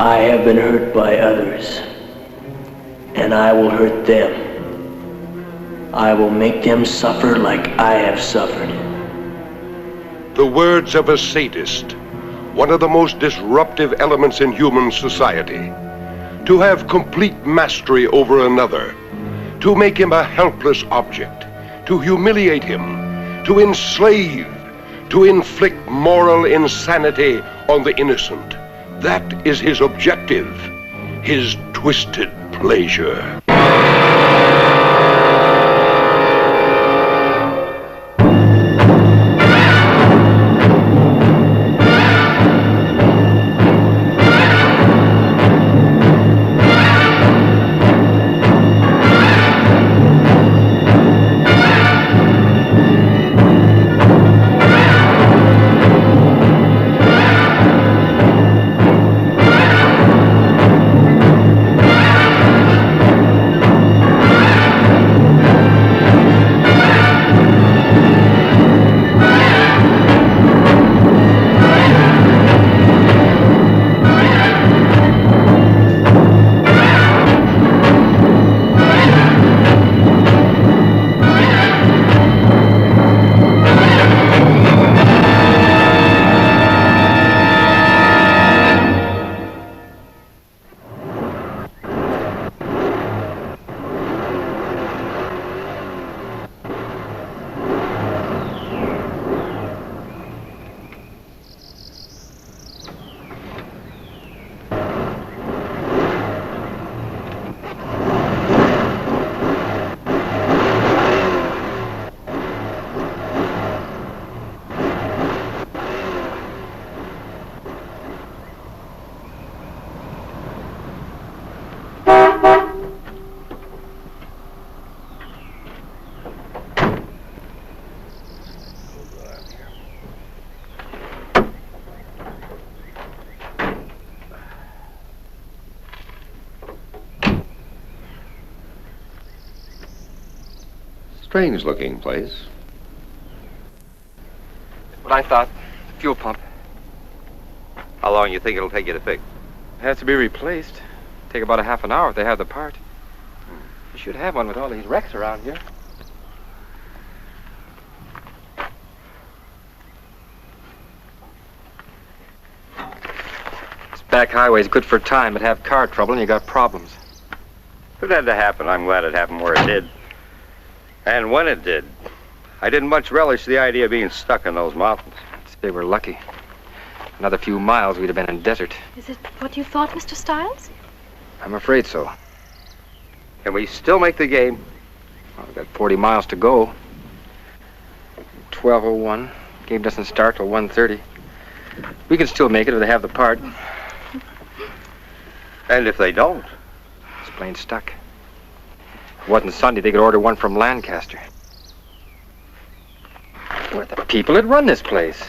I have been hurt by others, and I will hurt them. I will make them suffer like I have suffered. The words of a sadist, one of the most disruptive elements in human society. To have complete mastery over another, to make him a helpless object, to humiliate him, to enslave, to inflict moral insanity on the innocent. That is his objective, his twisted pleasure. Strange looking place. What I thought, fuel pump. How long you think it'll take you to fix? It has to be replaced. Take about a half an hour if they have the part. You should have one with all these wrecks around here. This back highway's good for time, but have car trouble and you got problems. If it had to happen, I'm glad it happened where it did. And when it did, I didn't much relish the idea of being stuck in those mountains. They were lucky. Another few miles, we'd have been in desert. Is it what you thought, Mr. Stiles? I'm afraid so. Can we still make the game? Well, we've got 40 miles to go. 12:01. Game doesn't start till 1:30. We can still make it if they have the part. And if they don't? It's plain stuck. If it wasn't Sunday, they could order one from Lancaster. We're the people that run this place.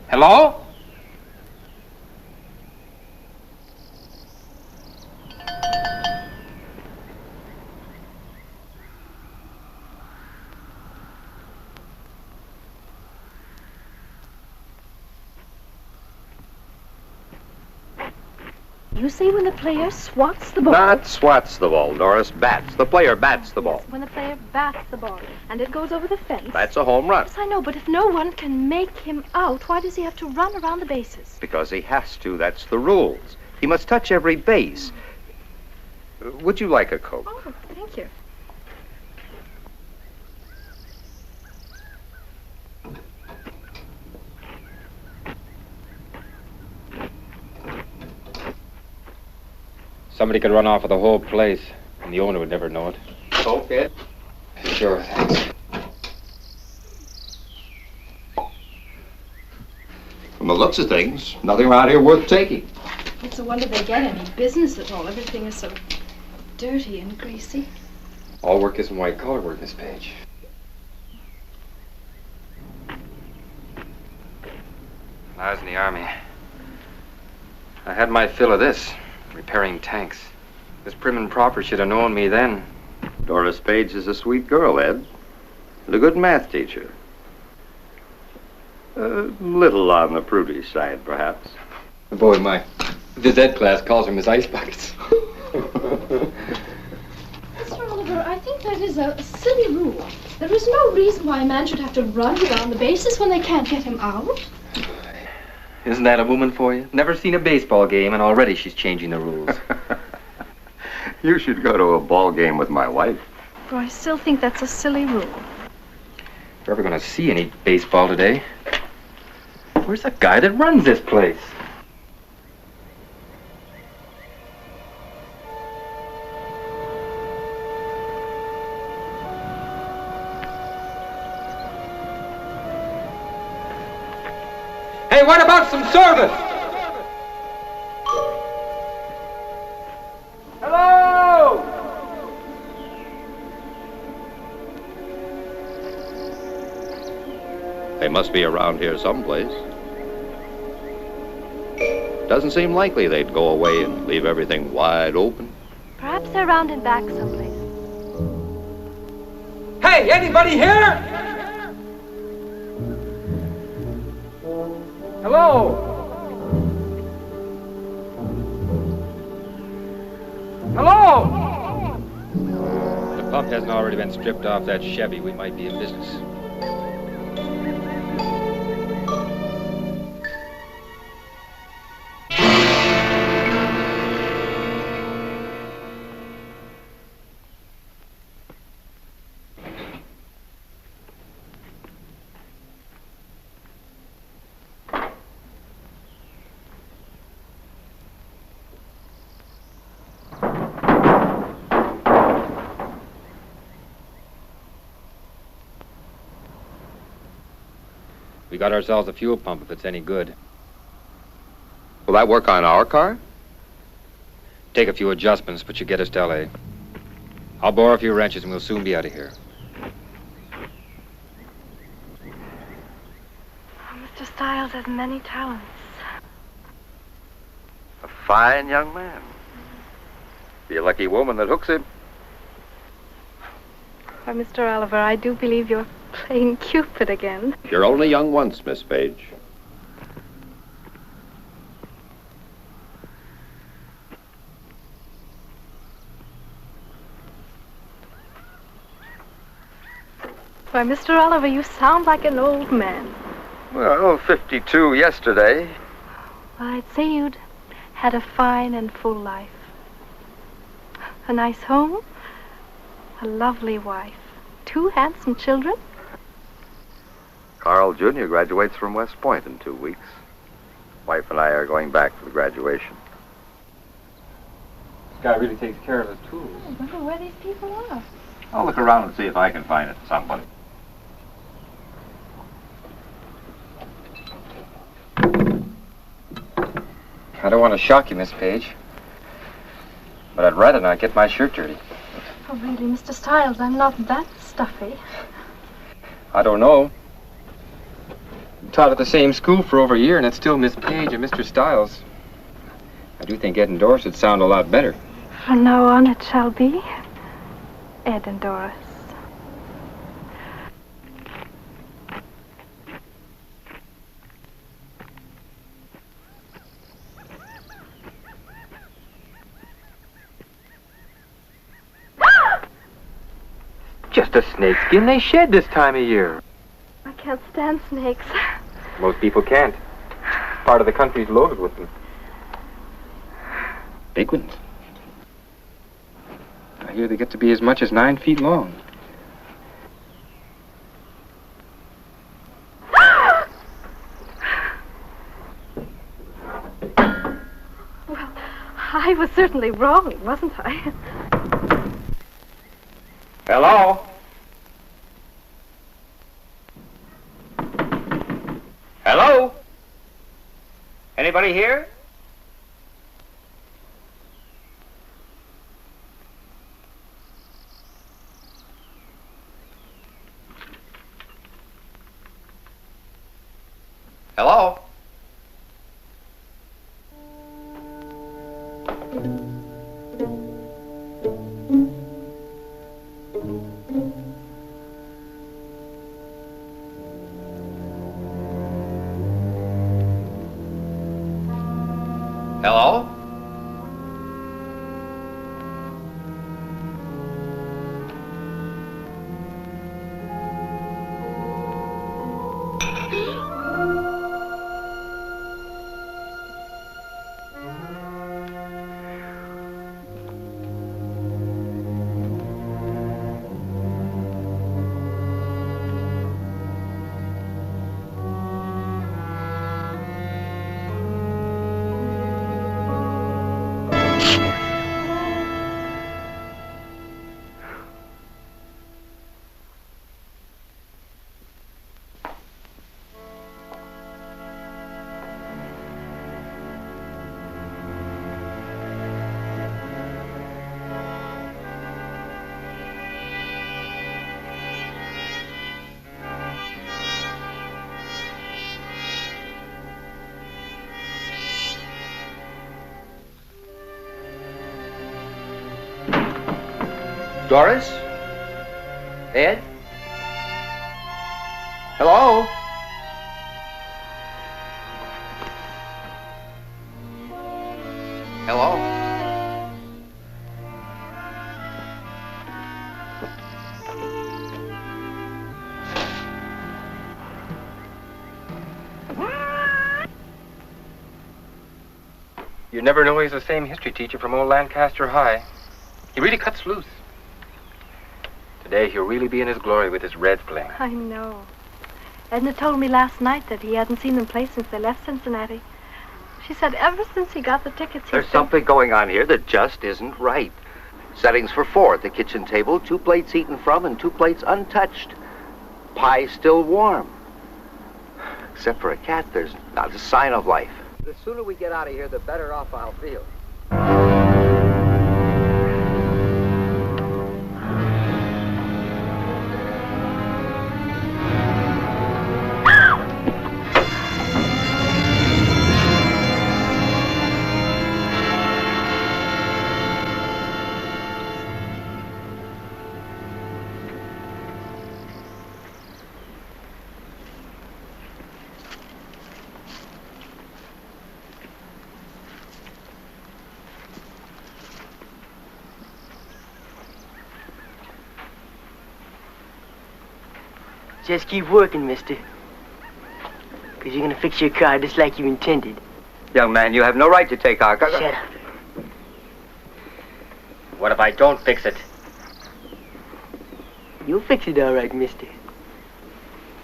Hello? You say when the player swats the ball. Not swats the ball, Doris. Bats. The player bats the ball. Yes, when the player bats the ball and it goes over the fence. That's a home run. Yes, I know, but if no one can make him out, why does he have to run around the bases? Because he has to. That's the rules. He must touch every base. Would you like a Coke? Oh, thank you. Somebody could run off with the whole place, and the owner would never know it. Okay. Sure, thanks. From the looks of things, nothing around here worth taking. It's a wonder they get any business at all. Everything is so dirty and greasy. All work isn't white-collar work, Miss Page. I was in the Army. I had my fill of this, repairing tanks. This prim and proper should have known me then. Doris Page is a sweet girl, Ed. And a good math teacher. A little on the prudish side, perhaps. Boy, my phys ed class calls her Miss Ice Buckets. Mr. Oliver, I think that is a silly rule. There is no reason why a man should have to run around the bases when they can't get him out. Isn't that a woman for you? Never seen a baseball game, and already she's changing the rules. You should go to a ball game with my wife. But I still think that's a silly rule. If you're ever going to see any baseball today, where's the guy that runs this place? Hey, what about some service? Hello! They must be around here someplace. Doesn't seem likely they'd go away and leave everything wide open. Perhaps they're round and back someplace. Hey, anybody here? Hello? Hello? If the pump hasn't already been stripped off that Chevy, we might be in business. We got ourselves a fuel pump if it's any good. Will that work on our car? Take a few adjustments, but you get us to L.A. I'll borrow a few wrenches and we'll soon be out of here. Mr. Stiles has many talents. A fine young man. Be a lucky woman that hooks him. Why, Mr. Oliver, I do believe you're playing Cupid again. You're only young once, Miss Page. Why, Mr. Oliver, you sound like an old man. Well, 52 yesterday. Well, I'd say you'd had a fine and full life. A nice home, a lovely wife, 2 handsome children. Carl Jr. graduates from West Point in 2 weeks. Wife and I are going back for the graduation. This guy really takes care of his tools. I wonder where these people are. I'll look around and see if I can find it. Somebody. I don't want to shock you, Miss Page, but I'd rather not get my shirt dirty. Oh, really, Mr. Stiles, I'm not that stuffy. I don't know. Taught at the same school for over a year, and it's still Miss Page and Mr. Stiles. I do think Ed and Doris would sound a lot better. From now on, it shall be Ed and Doris. Just a snakeskin they shed this time of year. I can't stand snakes. Most people can't. Part of the country's loaded with them. Big ones. I hear they get to be as much as 9 feet long. Well, I was certainly wrong, wasn't I? Hello? Hello? Anybody here? Hello? Doris? Ed? Hello? Hello? You never know he's the same history teacher from old Lancaster High. He really cuts loose. Today he'll really be in his glory with his Reds playing. I know. Edna told me last night that he hadn't seen them play since they left Cincinnati. She said ever since he got the tickets, There's something going on here that just isn't right. Settings for 4 at the kitchen table, 2 plates eaten from and 2 plates untouched. Pie still warm. Except for a cat, there's not a sign of life. The sooner we get out of here, the better off I'll feel. Just keep working, mister. Because you're going to fix your car just like you intended. Young man, you have no right to take our car. Shut up. What if I don't fix it? You'll fix it all right, mister.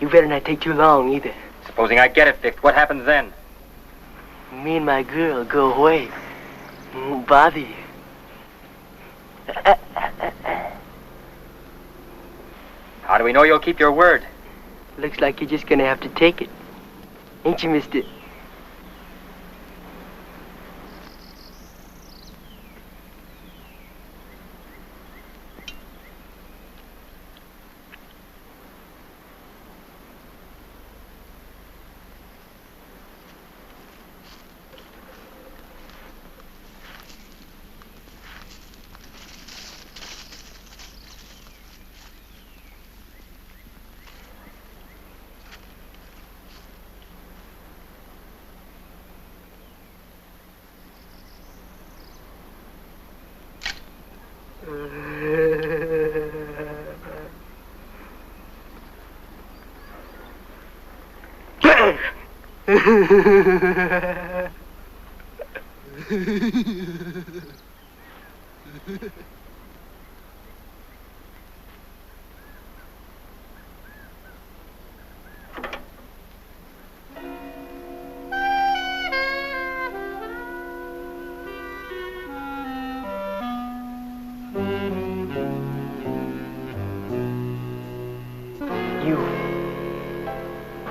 You better not take too long, either. Supposing I get it fixed, what happens then? Me and my girl go away. Won't bother you. How do we know you'll keep your word? Looks like you're just going to have to take it. Ain't you, mister?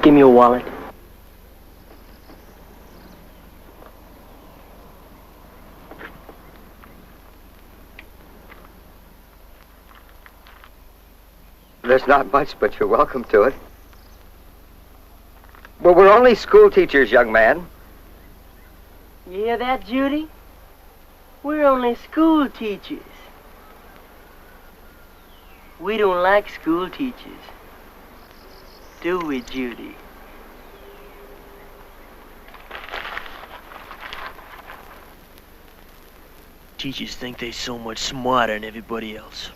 Give me your wallet. There's not much, but you're welcome to it. Well, we're only school teachers, young man. You hear that, Judy? We're only school teachers. We don't like school teachers. Do we, Judy? Teachers think they're so much smarter than everybody else.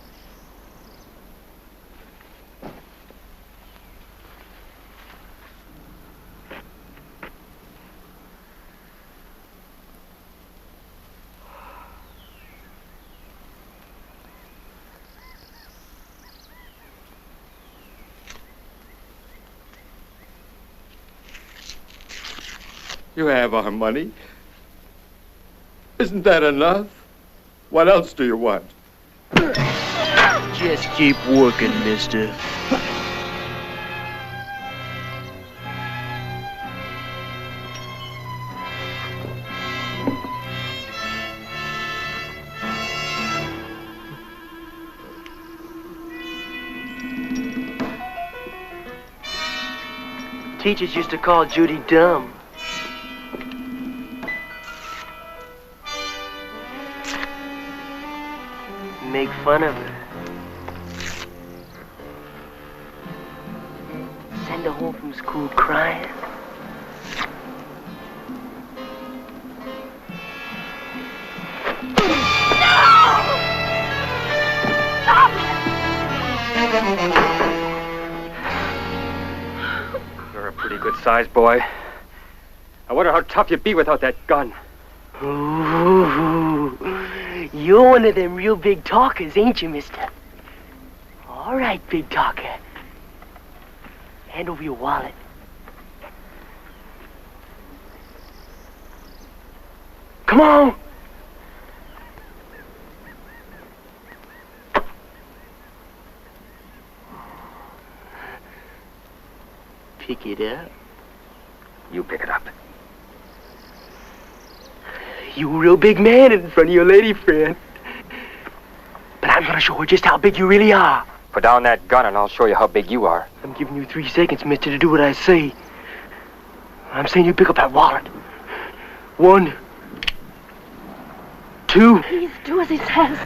You have our money. Isn't that enough? What else do you want? Just keep working, mister. Teachers used to call Judy dumb. make fun of her. Send her home from school crying. You're a pretty good sized boy. I wonder how tough you'd be without that gun. Ooh, you're one of them real big talkers, ain't you, mister? All right, big talker. Hand over your wallet. Come on! Pick it up. You pick it up. You a real big man in front of your lady friend. But I'm gonna show her just how big you really are. Put down that gun and I'll show you how big you are. I'm giving you 3 seconds, mister, to do what I say. I'm saying you pick up that wallet. 1, 2. Please do as he says.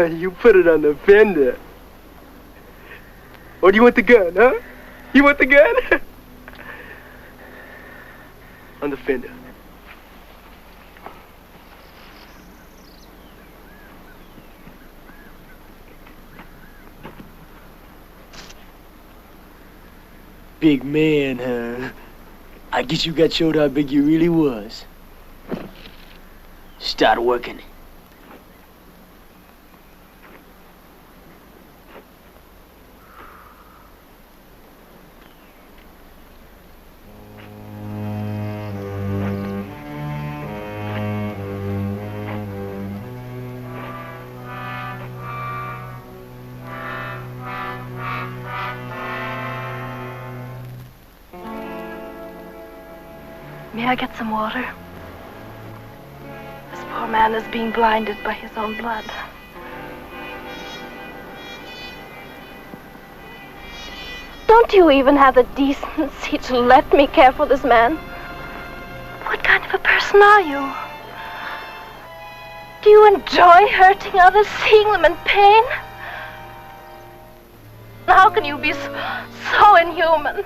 You put it on the fender. Or do you want the gun, huh? You want the gun? On the fender. Big man, huh? I guess you got showed how big you really was. Start working. May I get some water? This poor man is being blinded by his own blood. Don't you even have the decency to let me care for this man? What kind of a person are you? Do you enjoy hurting others, seeing them in pain? How can you be so inhuman?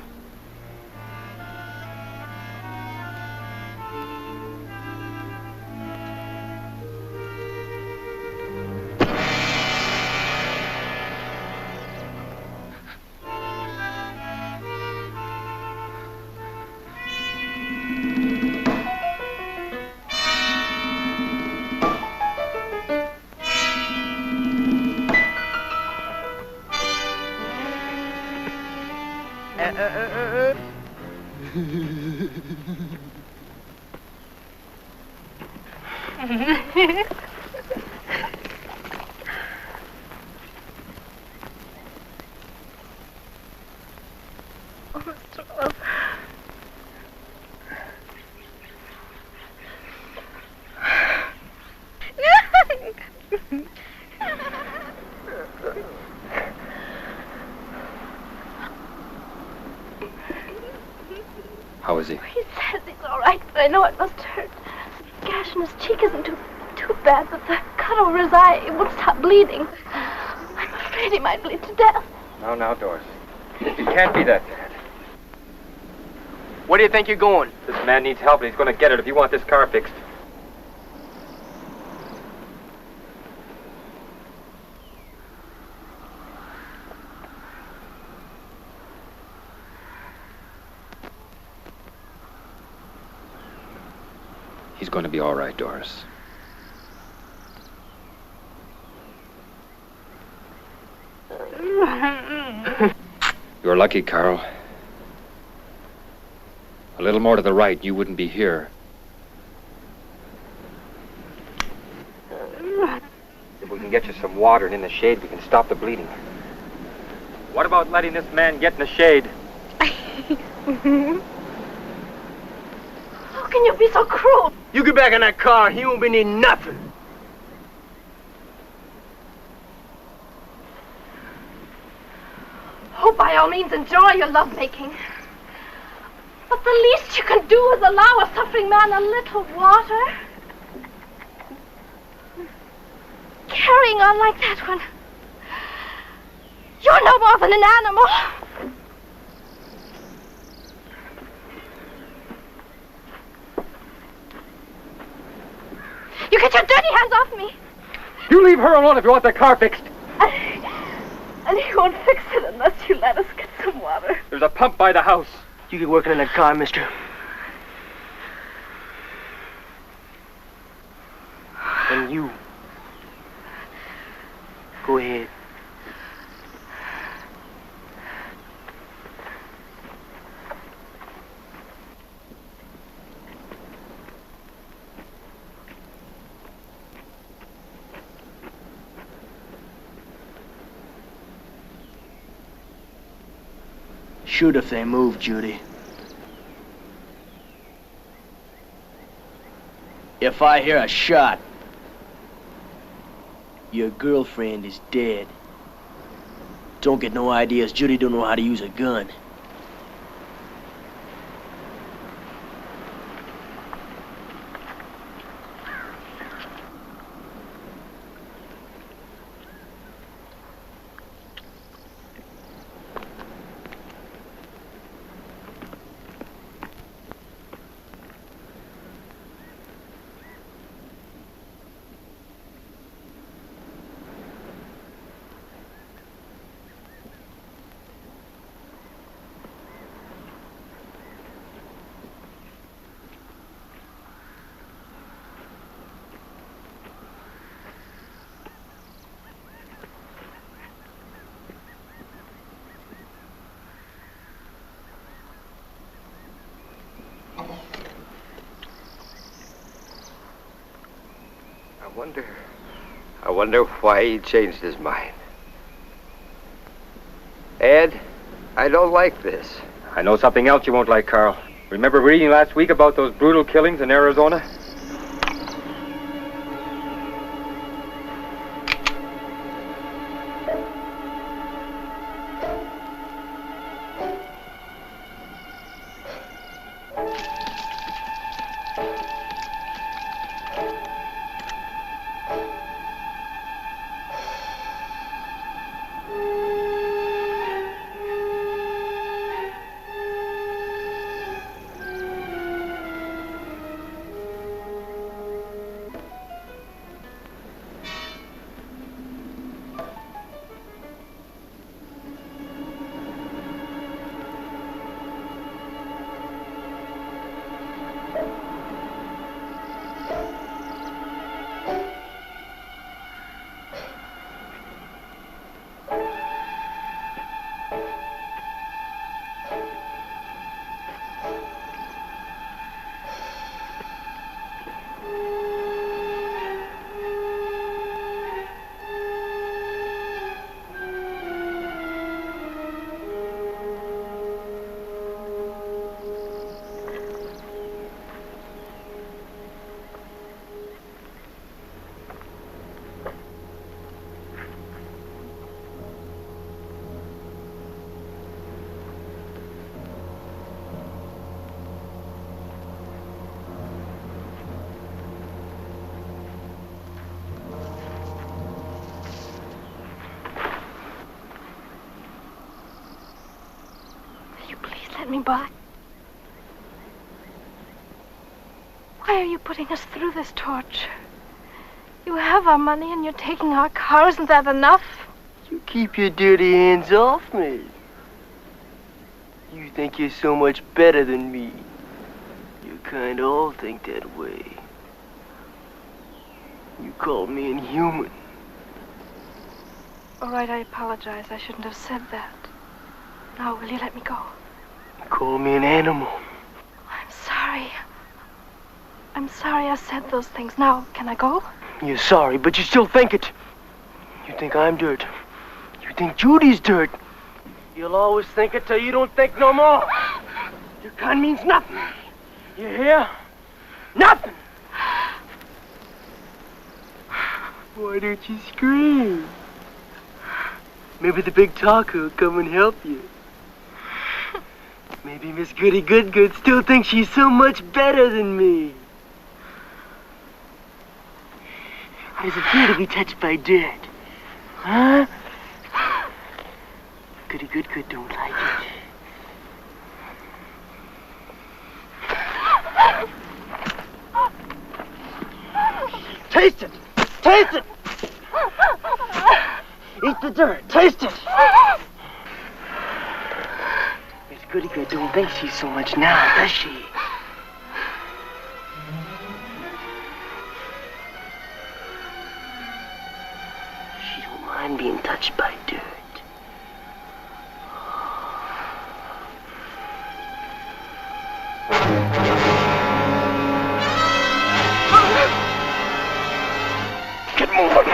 How is he? He says he's all right, but I know it must hurt. The gash in his cheek isn't too bad, but the cut over his eye, it won't stop bleeding. I'm afraid he might bleed to death. Now, Doris. It can't be that bad. Where do you think you're going? This man needs help, and he's going to get it if you want this car fixed. He's going to be all right, Doris. You're lucky, Carl. A little more to the right, you wouldn't be here. If we can get you some water and in the shade, we can stop the bleeding. What about letting this man get in the shade? How can you be so cruel? You get back in that car, he won't be needing nothing. Oh, by all means, enjoy your lovemaking. But the least you can do is allow a suffering man a little water. Carrying on like that one. You're no more than an animal. You get your dirty hands off me. You leave her alone if you want the car fixed. And he won't fix it unless you let us get some water. There's a pump by the house. You get working on that car, mister. And you. Go ahead. Shoot if they move, Judy. If I hear a shot, your girlfriend is dead. Don't get no ideas. Judy don't know how to use a gun. I wonder why he changed his mind. Ed, I don't like this. I know something else you won't like, Carl. Remember reading last week about those brutal killings in Arizona? Let me by. Why are you putting us through this torture? You have our money and you're taking our car. Isn't that enough? You keep your dirty hands off me. You think you're so much better than me. You kind of all think that way. You called me inhuman. All right, I apologize. I shouldn't have said that. Now, will you let me go? Call me an animal. I'm sorry. I'm sorry I said those things. Now, can I go? You're sorry, but you still think it. You think I'm dirt. You think Judy's dirt. You'll always think it till you don't think no more. Your kind means nothing. You hear? Nothing. Why don't you scream? Maybe the big talker will come and help you. Maybe Miss Goody Good still thinks she's so much better than me. How does it feel to be touched by dirt? Huh? Goody Good don't like it. Taste it! Taste it! Eat the dirt! Taste it! Miss Goody don't think she's so much now, does she? She don't mind being touched by dirt. Get moving!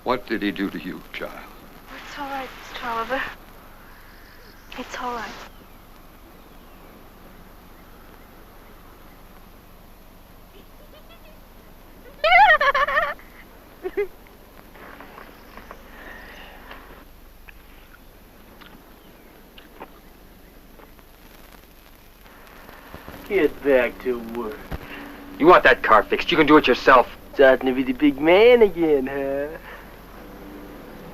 What did he do to you, child? It's all right, Mr. Oliver. It's all right. Get back to work. You want that car fixed? You can do it yourself. Starting to be the big man again, huh?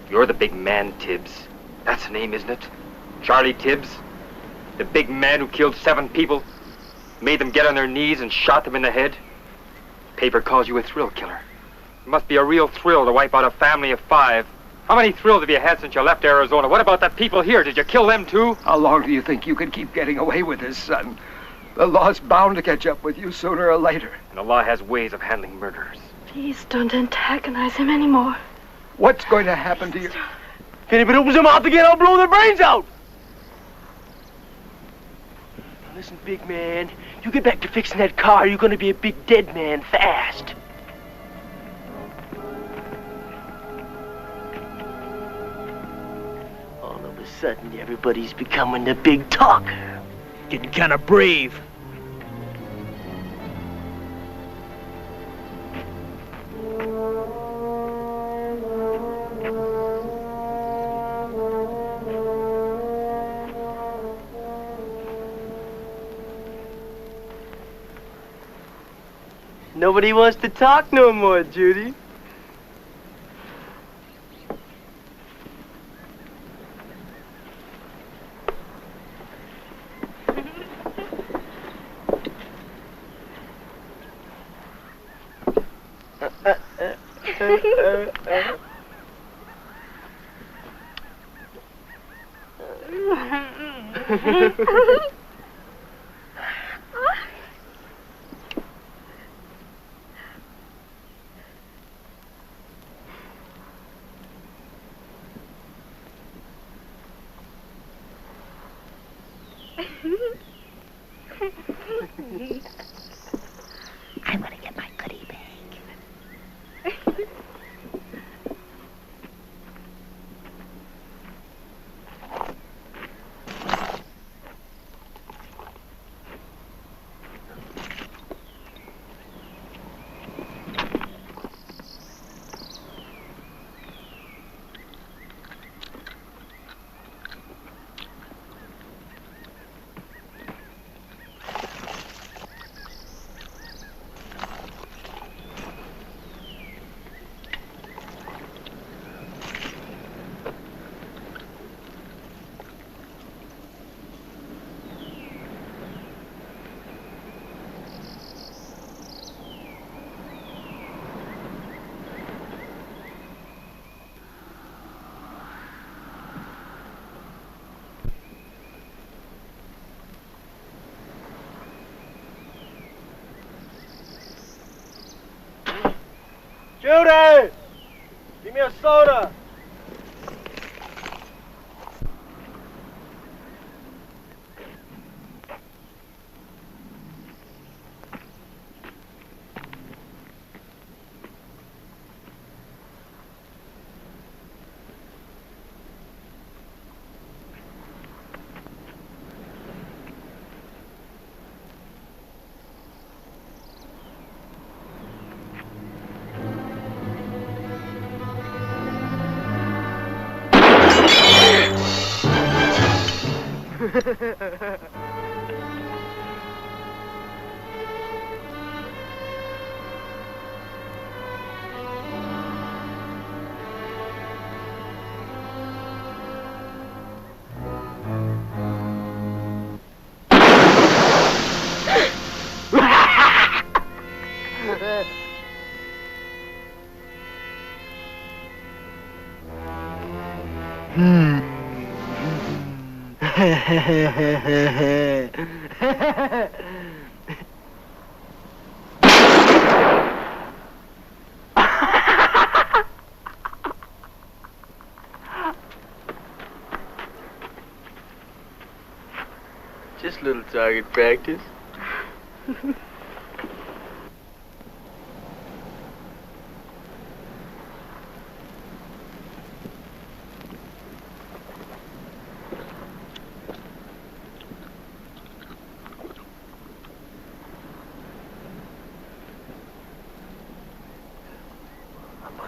You're the big man, Tibbs. That's the name, isn't it? Charlie Tibbs? The big man who killed 7 people? Made them get on their knees and shot them in the head? Paper calls you a thrill killer. It must be a real thrill to wipe out a family of 5. How many thrills have you had since you left Arizona? What about the people here? Did you kill them too? How long do you think you can keep getting away with this, son? The law's bound to catch up with you sooner or later. And the law has ways of handling murderers. Please don't antagonize him anymore. What's going to happen to you? If anybody opens their mouth again, I'll blow their brains out! Now listen, big man, you get back to fixing that car, you're gonna be a big dead man fast. All of a sudden, everybody's becoming the big talker. Getting kind of brave. Nobody wants to talk no more, Judy. I want to get my goodie bag. Judy! Give me a soda! Just a little target practice.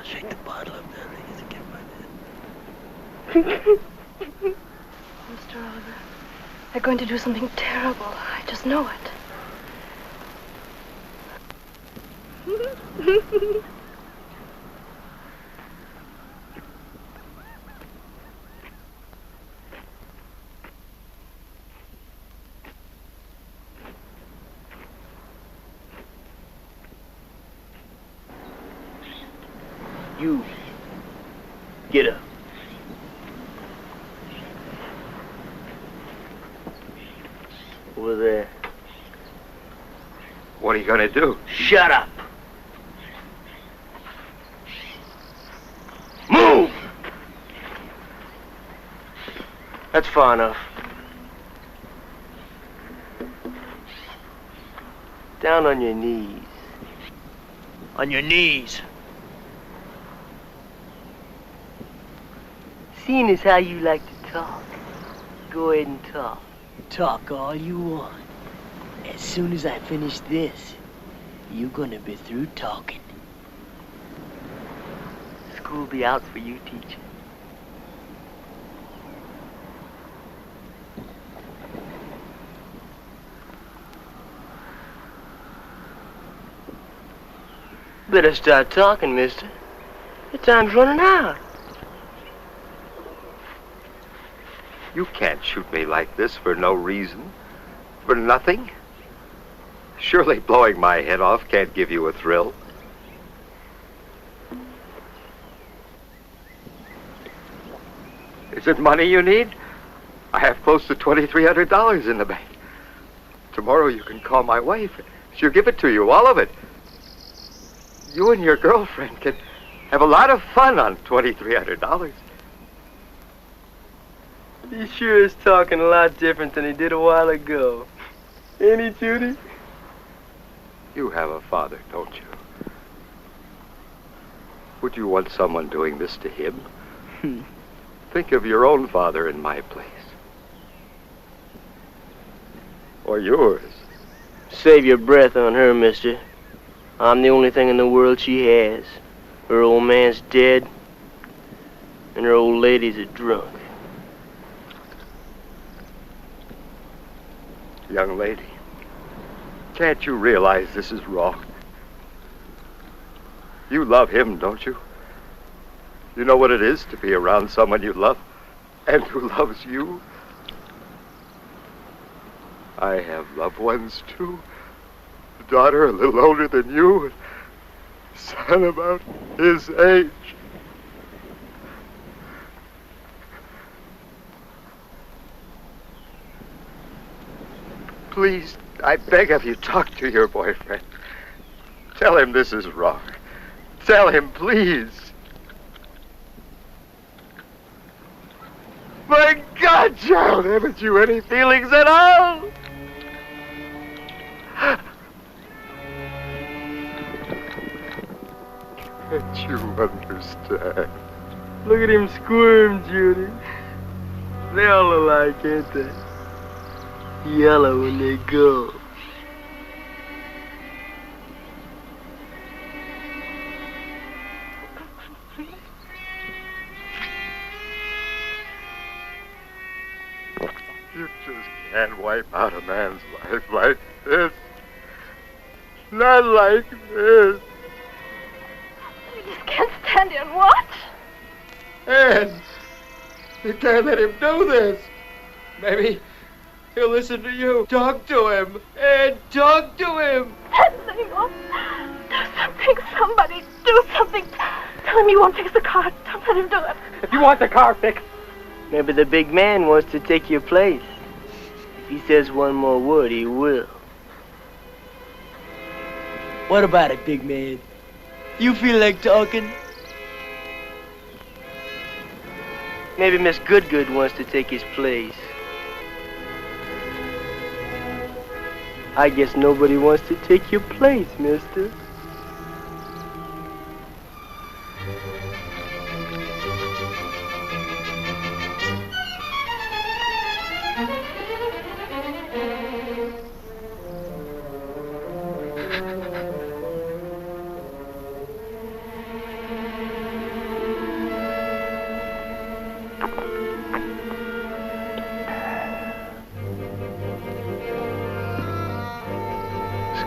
Shake the bottle up there, I guess I get my head. Mr. Oliver, they're going to do something terrible. I just know it. You. Get up. Over there. What are you gonna do? Shut up. Move! That's far enough. Down on your knees. On your knees. Seeing as how you like to talk, go ahead and talk. Talk all you want. As soon as I finish this, you're gonna be through talking. School'll be out for you, teacher. Better start talking, mister. Your time's running out. You can't shoot me like this for no reason. For nothing. Surely blowing my head off can't give you a thrill. Is it money you need? I have close to $2,300 in the bank. Tomorrow you can call my wife. She'll give it to you, all of it. You and your girlfriend can have a lot of fun on $2,300. He sure is talking a lot different than he did a while ago. Ain't he, Judy? You have a father, don't you? Would you want someone doing this to him? Think of your own father in my place. Or yours. Save your breath on her, mister. I'm the only thing in the world she has. Her old man's dead, and her old lady's a drunk. Young lady, can't you realize this is wrong? You love him, don't you? You know what it is to be around someone you love and who loves you? I have loved ones, too. A daughter a little older than you, and a son about his age. Please, I beg of you, talk to your boyfriend. Tell him this is wrong. Tell him, please. My God, child, haven't you any feelings at all? Can't you understand? Look at him squirm, Judy. They all alike, ain't they? Yellow when they go. You just can't wipe out a man's life like this. Not like this. You just can't stand here and watch. Ann, you can't let him do this. Maybe he'll listen to you. Talk to him. Ann, talk to him. Sadico, do something. Somebody do something. Tell him you won't fix the car. Don't let him do it. If you want the car fixed, Maybe the big man wants to take your place. If he says one more word, he will. What about it, big man? You feel like talking? Maybe Miss Goodgood wants to take his place. I guess nobody wants to take your place, mister.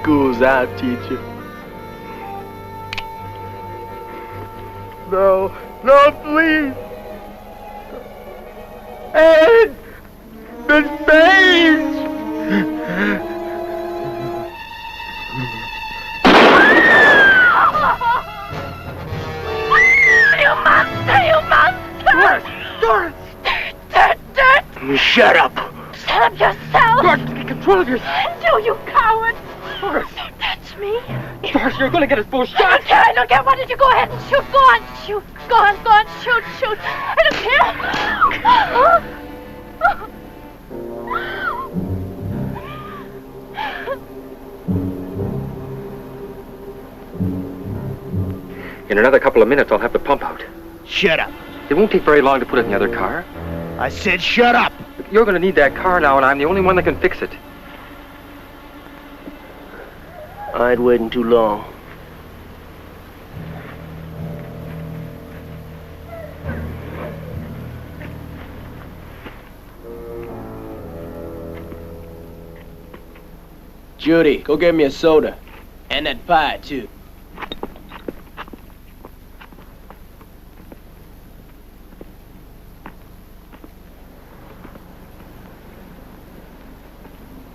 School's out, teacher. no, please. Ann, Miss Page. You monster! Doris! Dirt! Shut up! Shut up yourself! Doris, take control of yourself. No, you coward! Doris! Don't touch me! Doris, you're gonna get us both I shot! don't care, why don't you go ahead and shoot? Go on, shoot! Go on, shoot! I don't care! In another couple of minutes, I'll have the pump out. Shut up. It won't take very long to put it in the other car. I said shut up. You're gonna need that car now, and I'm the only one that can fix it. I ain't waiting too long. Judy, go get me a soda. And that pie, too.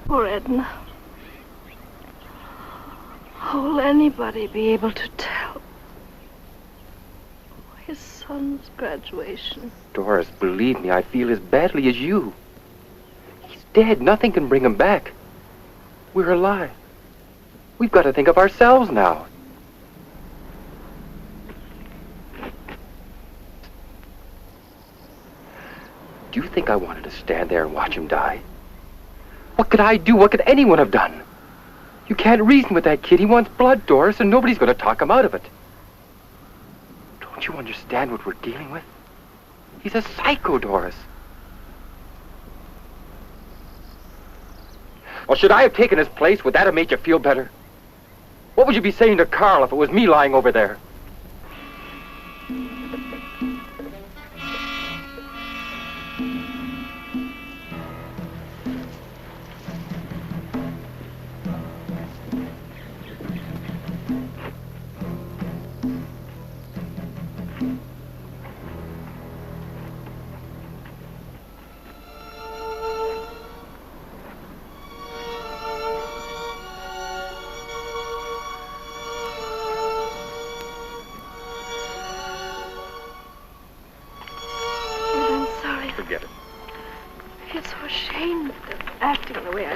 Poor Edna. How will anybody be able to tell his son's graduation? Doris, believe me, I feel as badly as you. He's dead. Nothing can bring him back. We're alive. We've got to think of ourselves now. Do you think I wanted to stand there and watch him die? What could I do? What could anyone have done? You can't reason with that kid. He wants blood, Doris, and nobody's going to talk him out of it. Don't you understand what we're dealing with? He's a psycho, Doris. Well, should I have taken his place? Would that have made you feel better? What would you be saying to Carl if it was me lying over there?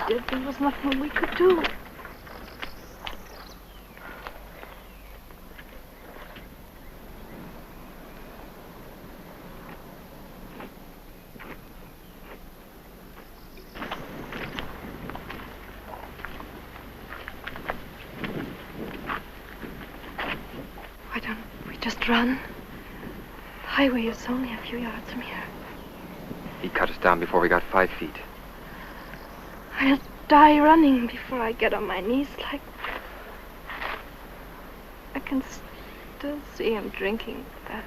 There was nothing we could do. can't run. The highway is only a few yards from here. He cut us down before we got 5 feet. I'll die running before I get on my knees like... I can still see him drinking that.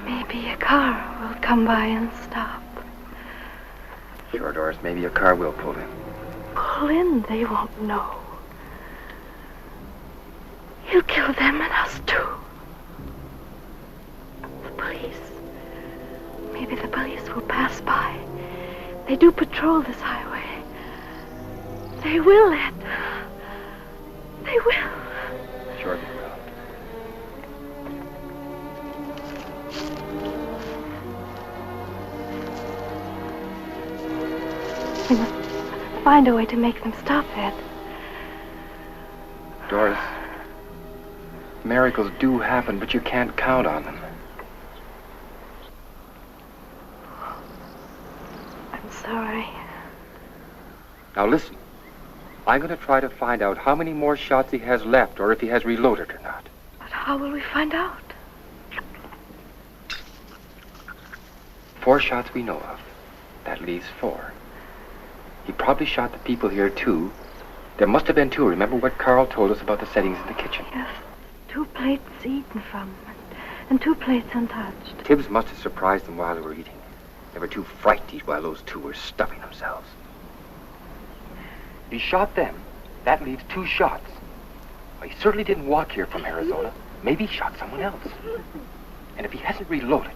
Maybe a car will come by and stop. Sure, Doris, maybe a car will pull in. Pull in, they won't know. He'll kill them and us too. The police. Maybe the police will pass by. They do patrol this highway. They will, Ed. They will. Sure they will. We must find a way to make them stop, Ed. Doris, miracles do happen, but you can't count on them. I'm sorry. Now listen. I'm going to try to find out how many more shots he has left, or if he has reloaded or not. But how will we find out? 4 shots we know of. That leaves 4. He probably shot the people here, too. There must have been 2. Remember what Carl told us about the settings in the kitchen? Yes. 2 plates eaten from, and 2 plates untouched. Tibbs must have surprised them while they were eating. They were too frightened to eat while those 2 were stuffing themselves. If he shot them, that leaves 2 shots. Well, he certainly didn't walk here from Arizona. Maybe he shot someone else. And if he hasn't reloaded...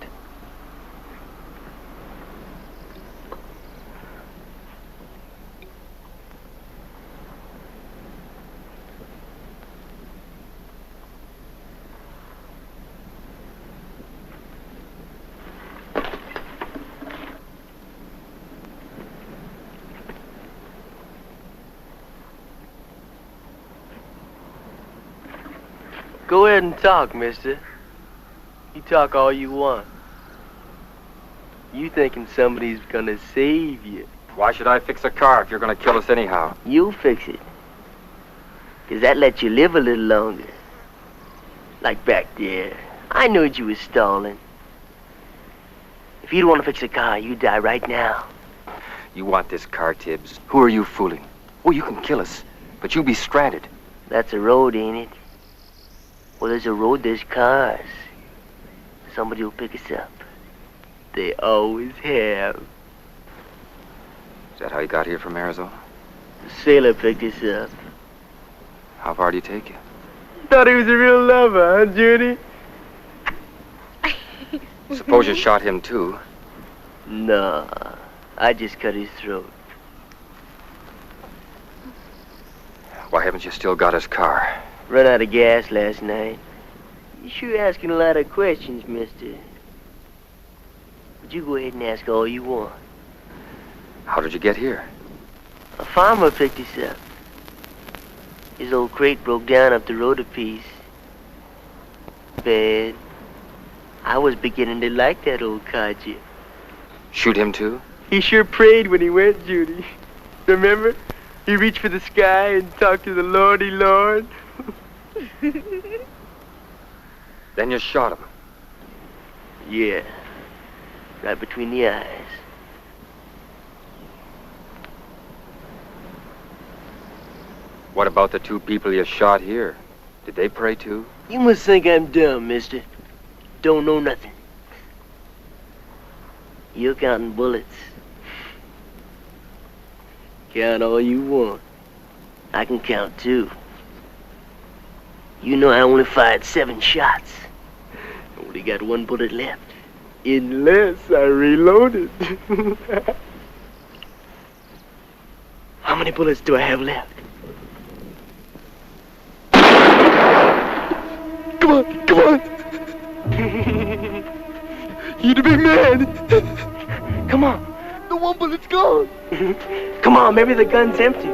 Go ahead and talk, mister. You talk all you want. You thinking somebody's gonna save you. Why should I fix a car if you're gonna kill us anyhow? You'll fix it. 'Cause that lets you live a little longer. Like back there. I knowed you was stalling. If you'd want to fix a car, you'd die right now. You want this car, Tibbs? Who are you fooling? Oh, you can kill us, but you'll be stranded. That's a road, ain't it? Well, there's a road, there's cars. Somebody will pick us up. They always have. Is that how you got here from Arizona? The sailor picked us up. How far did he take you? Thought he was a real lover, huh, Judy? Suppose you shot him, too. Nah, I just cut his throat. Why haven't you still got his car? Run out of gas last night. You sure asking a lot of questions, mister. But you go ahead and ask all you want. How did you get here? A farmer picked us up. His old crate broke down up the road a piece. Bad. I was beginning to like that old codger. Shoot him, too? He sure prayed when he went, Judy. Remember? He reached for the sky and talked to the Lordy Lord. Then you shot him? Yeah. Right between the eyes. What about the 2 people you shot here? Did they pray too? You must think I'm dumb, mister. Don't know nothing. You're counting bullets. Count all you want. I can count too. You know I only fired 7 shots. Only got one bullet left. Unless I reloaded. How many bullets do I have left? Come on, come on. You're the big man. Come on. The one bullet's gone. Come on, maybe the gun's empty.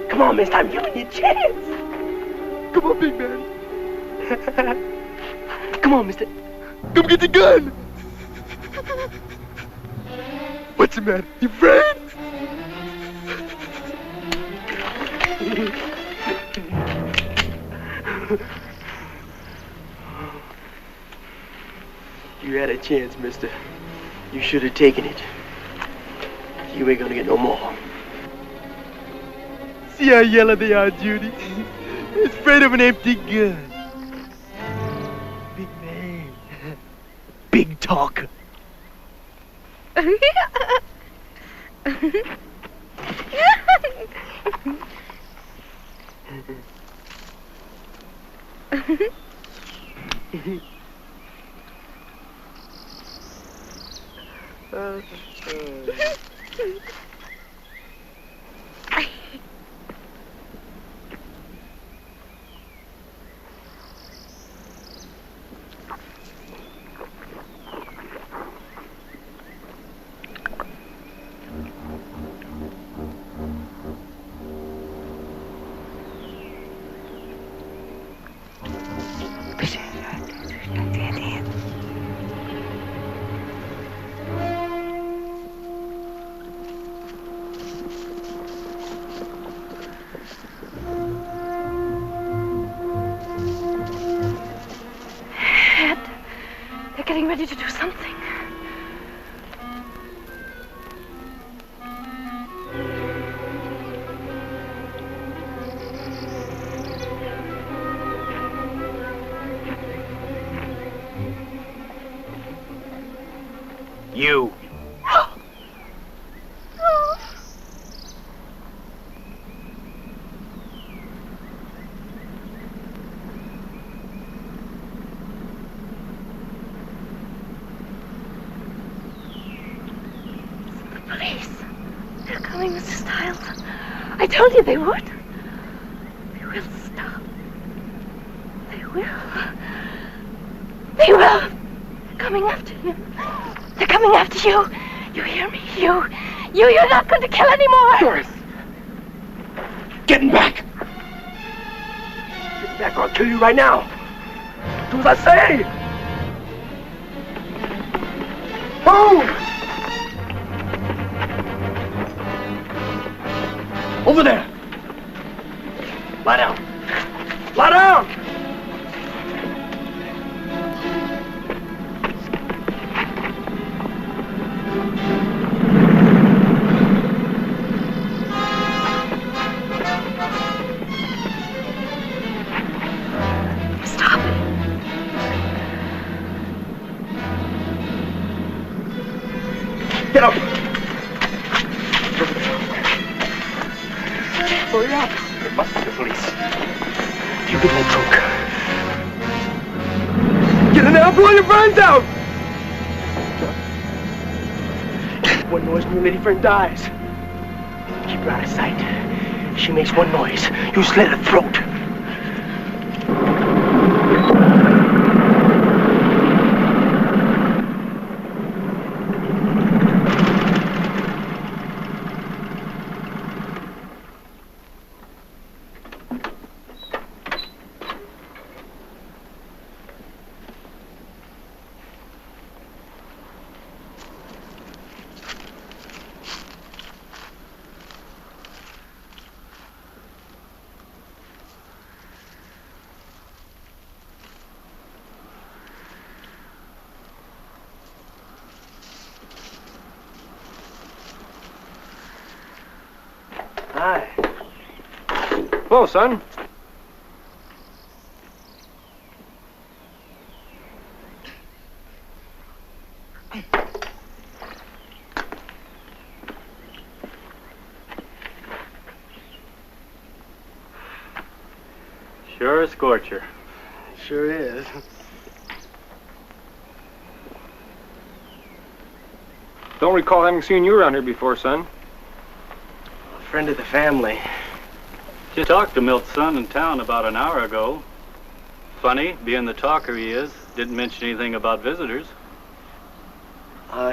Come on, miss, I'm giving you a chance. Come on, big man. Come on, mister. Come get the gun. What's the matter? You afraid? You had a chance, mister. You should have taken it. You ain't gonna get no more. See how yellow they are, Judy? It's afraid of an empty gun. Big man. Big talker. Getting ready to do something. You. Mr. Styles. I told you they would. They will stop. They will. They will. They're coming after him. They're coming after you. You hear me? You're not going to kill anymore. Doris. Getting back. Get back or I'll kill you right now. Do as I say. Move. Over there! Lie down! Lie down! Stop it. Get up! Hurry up! It must be the police. You get in that trunk. Get in there and pull your friends out! One noise when your lady friend dies. Keep her out of sight. She makes one noise, you slit her throat. Hi. Hello, son. Sure a scorcher. Sure is. Don't recall having seen you around here before, son. A friend of the family. Just talked to Milt's son in town about an hour ago. Funny, being the talker he is, didn't mention anything about visitors.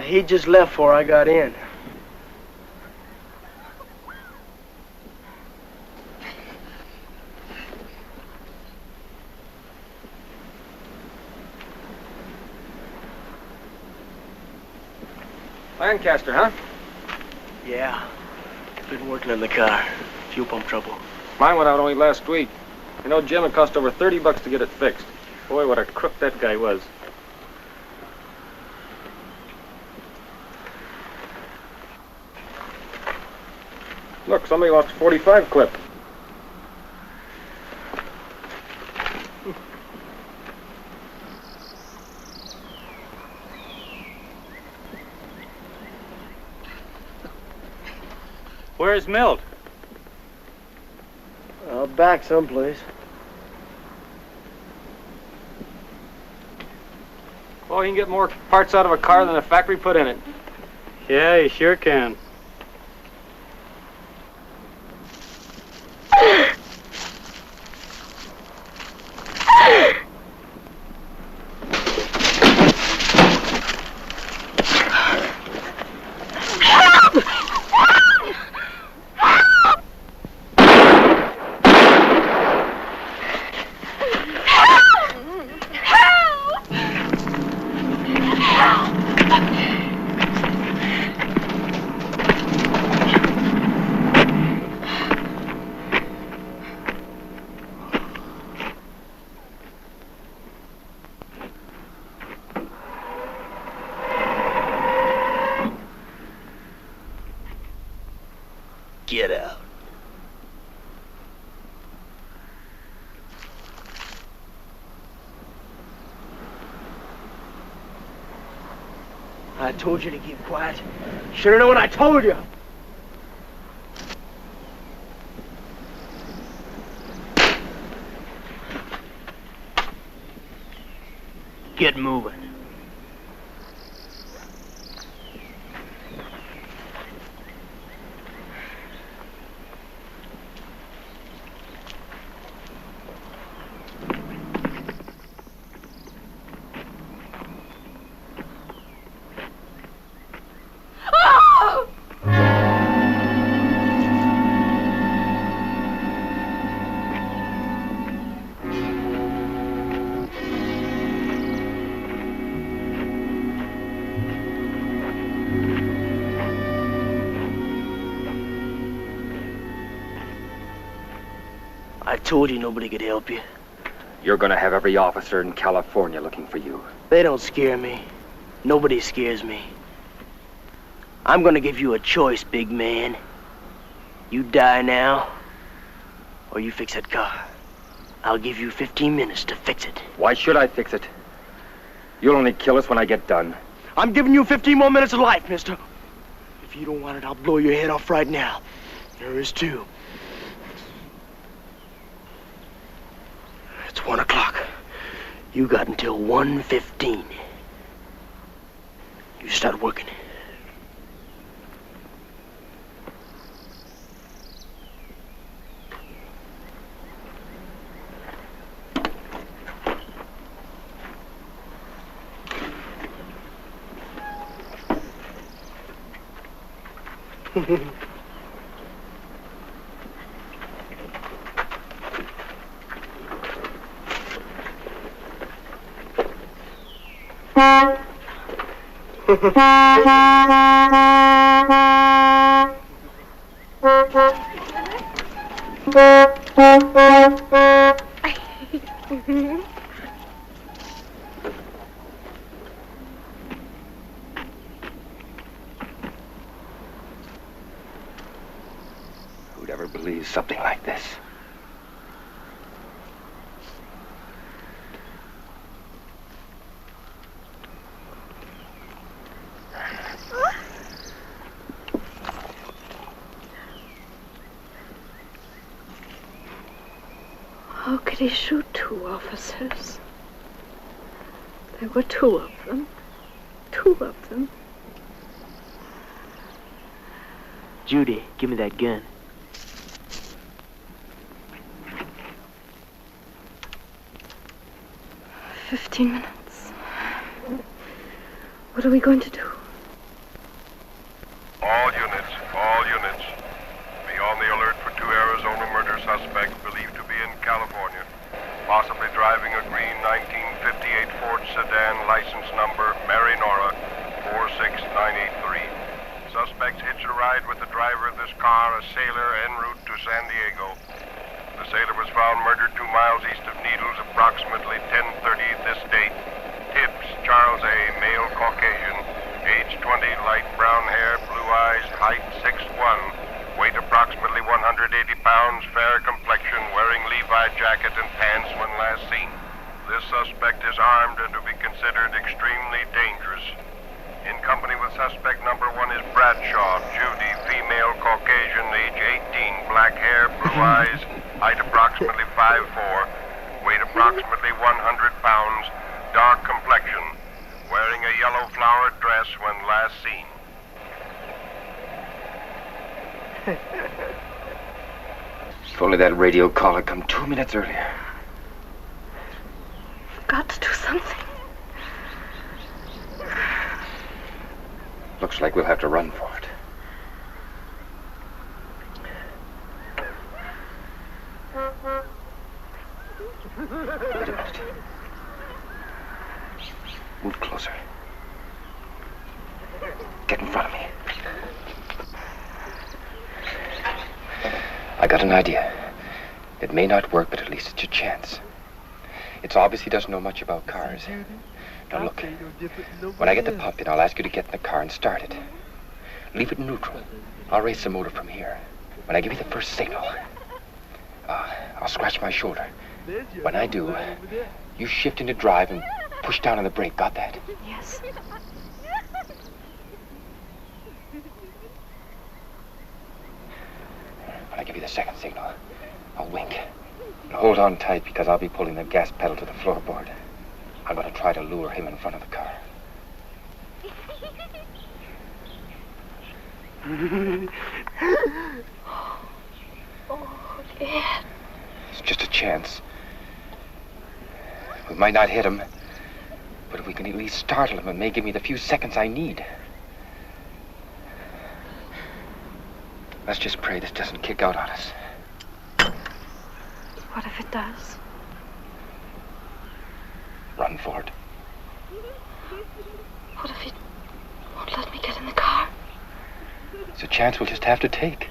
He just left before I got in. Lancaster, huh? Yeah. Been working on the car. Fuel pump trouble. Mine went out only last week. You know, Jim, it cost over $30 to get it fixed. Boy, what a crook that guy was. Look, somebody lost a 45 clip. Where's Milt? Back someplace. Well, you can get more parts out of a car than a factory put in it. Yeah, you sure can. Get out. I told you to keep quiet. Should have known what I told you. Get moving. I told you nobody could help you. You're gonna have every officer in California looking for you. They don't scare me. Nobody scares me. I'm gonna give you a choice, big man. You die now, or you fix that car. I'll give you 15 minutes to fix it. Why should I fix it? You'll only kill us when I get done. I'm giving you 15 more minutes of life, mister. If you don't want it, I'll blow your head off right now. There is two. It's 1 o'clock. You got until 1:15. You start working. Who'd ever believe something like this? How could he shoot two officers? There were two of them. Two of them. Judy, give me that gun. "15 minutes. What are we going to do?" All units. Be on the alert for 2 Arizona murder suspects believed to be in California. Possibly driving a green 1958 Ford sedan, license number Mary Nora 46983. Suspects hitched a ride with the driver of this car, a sailor en route to San Diego. The sailor was found murdered 2 miles east of Needles, approximately 10:30 this date. Tibbs, Charles A., male Caucasian, age 20, light brown hair, blue eyes, height 6'1", weight approximately 180 pounds, fair complexion, wearing Levi jacket and pants when last seen. This suspect is armed and to be considered extremely dangerous. In company with suspect number 1 is Bradshaw, Judy, female Caucasian, age 18, black hair, blue eyes, height approximately 5'4", weight approximately 100 pounds, dark complexion, wearing a yellow flowered dress when last seen. If only that radio call had come 2 minutes earlier. We've got to do something. Looks like we'll have to run for it. Wait a minute. Move closer. Get in front of me. I got an idea. It may not work, but at least it's a chance. It's obvious he doesn't know much about cars. Now look, when I get the pump in, I'll ask you to get in the car and start it. Leave it in neutral. I'll race the motor from here. When I give you the first signal, I'll scratch my shoulder. When I do, you shift into drive and push down on the brake. Got that? Yes. When I give you the second signal, I'll wink. And hold on tight because I'll be pulling the gas pedal to the floorboard. I'm going to try to lure him in front of the car. Oh, Dad. It's just a chance. We might not hit him, but if we can at least startle him, it may give me the few seconds I need. Let's just pray this doesn't kick out on us. What if it does? Run for it. What if he won't let me get in the car? It's a chance we'll just have to take.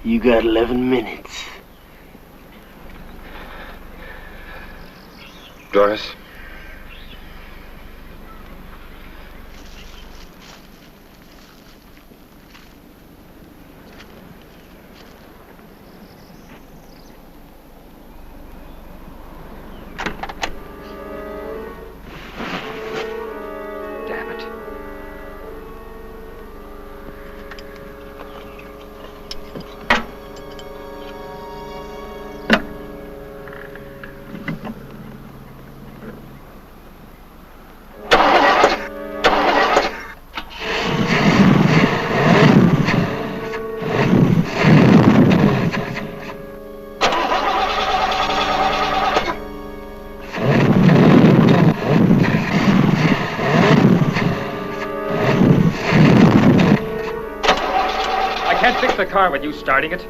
You got 11 minutes. Doris? Damn it. The car with you starting it.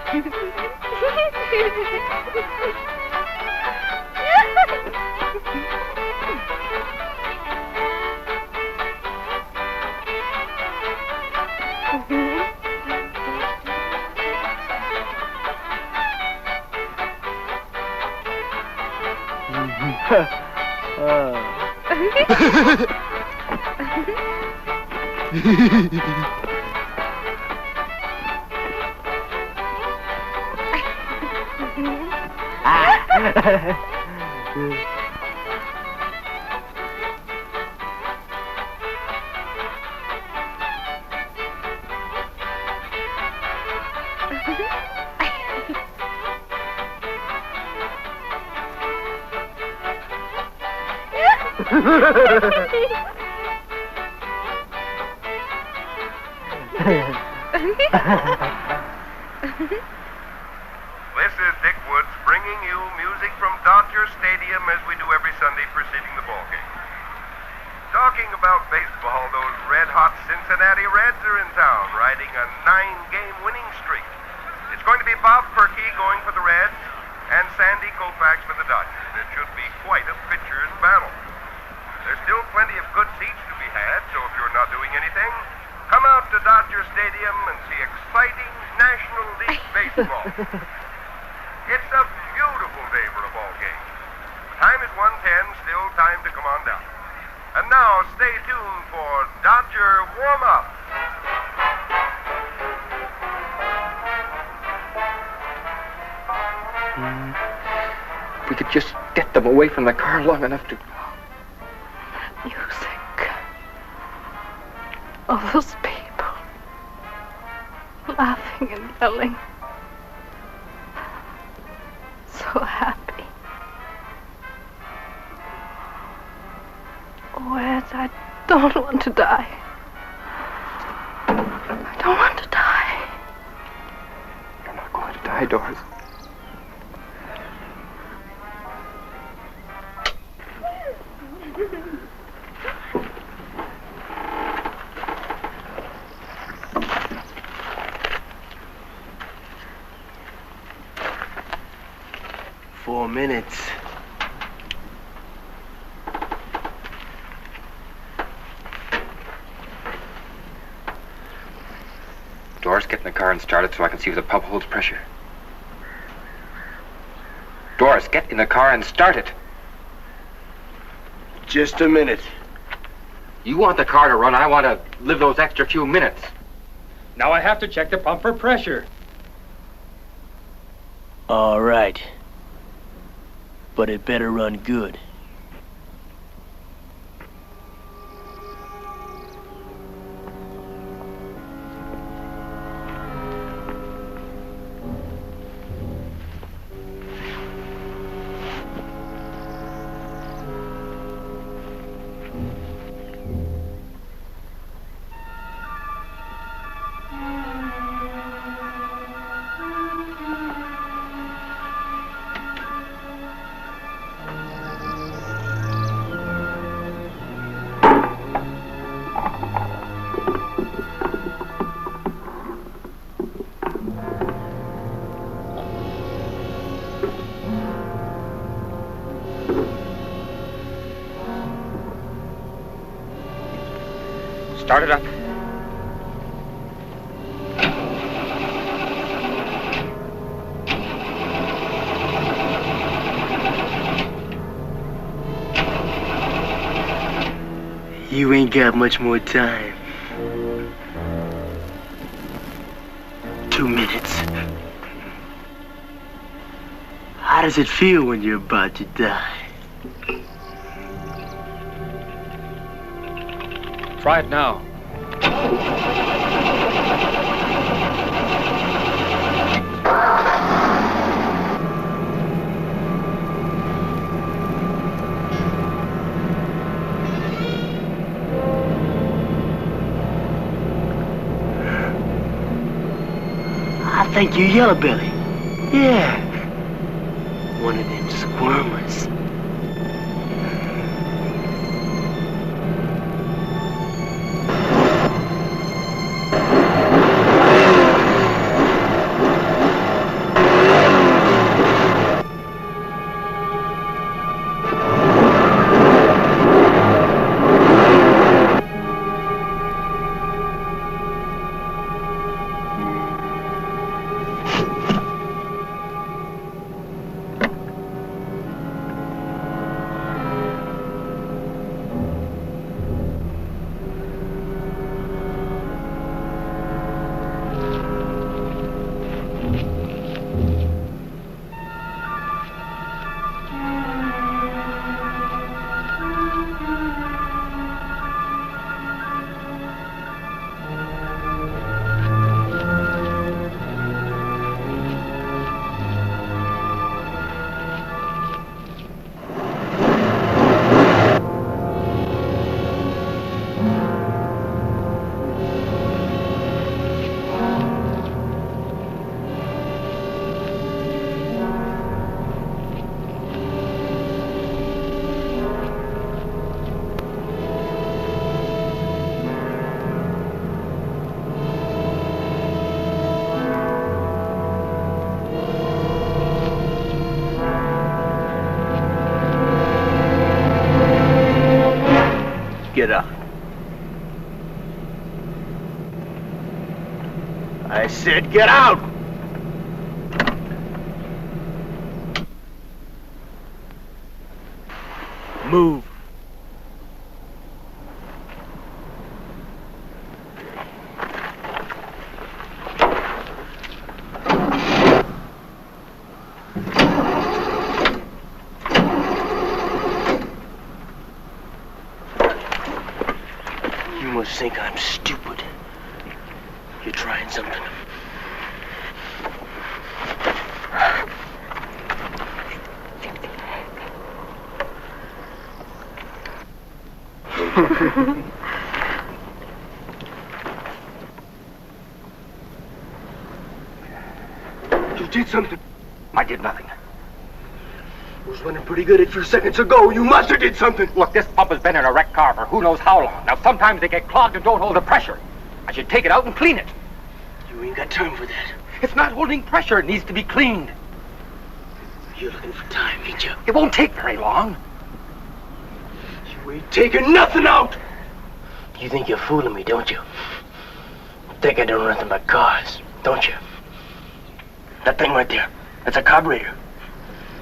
This is Dick Woods bringing you music from Dodger Stadium as we do every Sunday preceding the ball game. Talking about baseball, those red-hot Cincinnati Reds are in town, riding a 9-game winning streak. It's going to be Bob Perky going for the Reds and Sandy Koufax for the Dodgers. It should be quite a pitcher's battle. There's still plenty of good seats to be had, so if you're not doing anything, come out to Dodger Stadium and see exciting National League baseball. It's a beautiful day for a ball game. Time is 1:10, still time to come on down. And now, stay tuned for Dodger Warm-Up. If we could just get them away from the car long enough to... Music. All those people. Laughing and yelling. So happy. Oh, Ed, I don't want to die. I don't want to die. You're not going to die, Doris. Minutes. Doris, get in the car and start it so I can see if the pump holds pressure. Doris, get in the car and start it. Just a minute. You want the car to run, I want to live those extra few minutes. Now I have to check the pump for pressure. All right. But it better run good. Start it up. You ain't got much more time. 2 minutes. How does it feel when you're about to die? Try it now. I think you Yellow Belly. Yeah. One of them squirmers. get out. I said get out! Move. You must think I'm stupid. You're trying something. You did something. I did nothing. I was running pretty good a few seconds ago. You must have did something. Look, this pump has been in a wrecked car for who knows how long. Now, sometimes they get clogged and don't hold the pressure. I should take it out and clean it. You ain't got time for that. It's not holding pressure. It needs to be cleaned. You're looking for time, ain't you? It won't take very long. You ain't taking nothing out. You think you're fooling me, don't you? Think I don't know nothing about cars, don't you? That thing right there, that's a carburetor.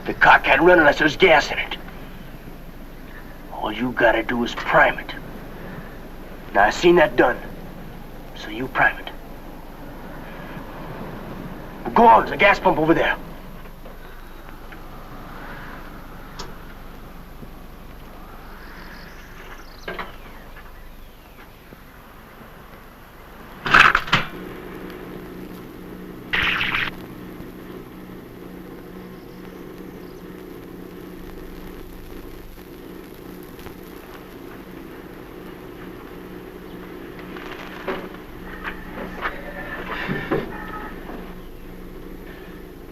The car can't run unless there's gas in it. All you gotta do is prime it. Now, I seen that done, so you prime it. Go on, there's a gas pump over there.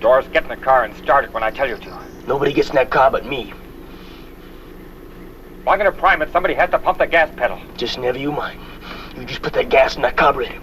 Doris, get in the car and start it when I tell you to. Nobody gets in that car but me. If I'm gonna prime it, somebody has to pump the gas pedal. Just never you mind. You just put that gas in that carburetor.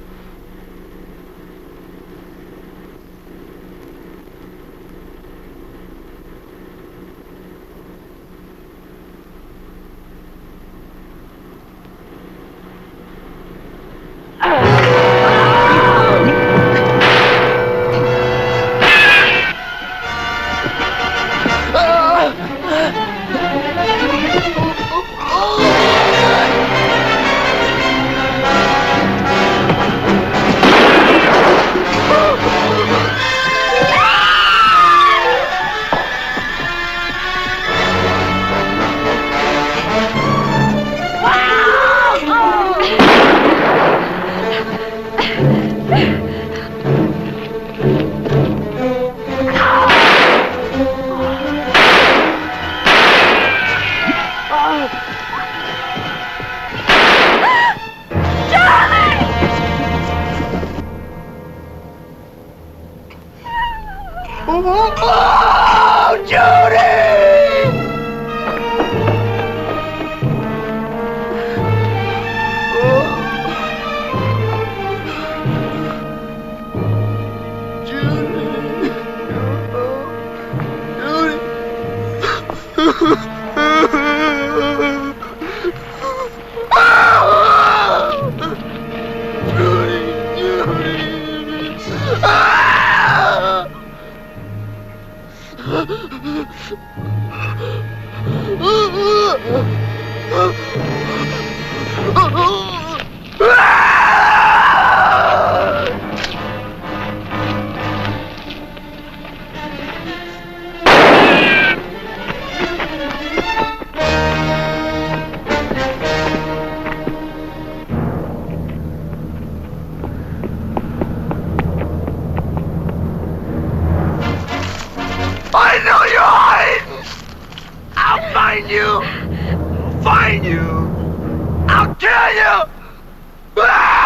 Oh, Judy! I know you're hiding! I'll find you! Find you! I'll kill you! Ah!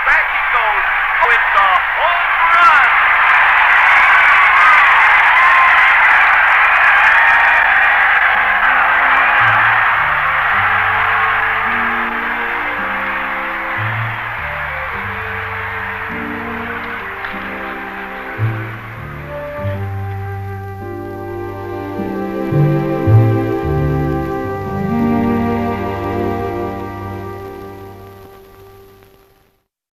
Back he goes. Oh, it's a home run!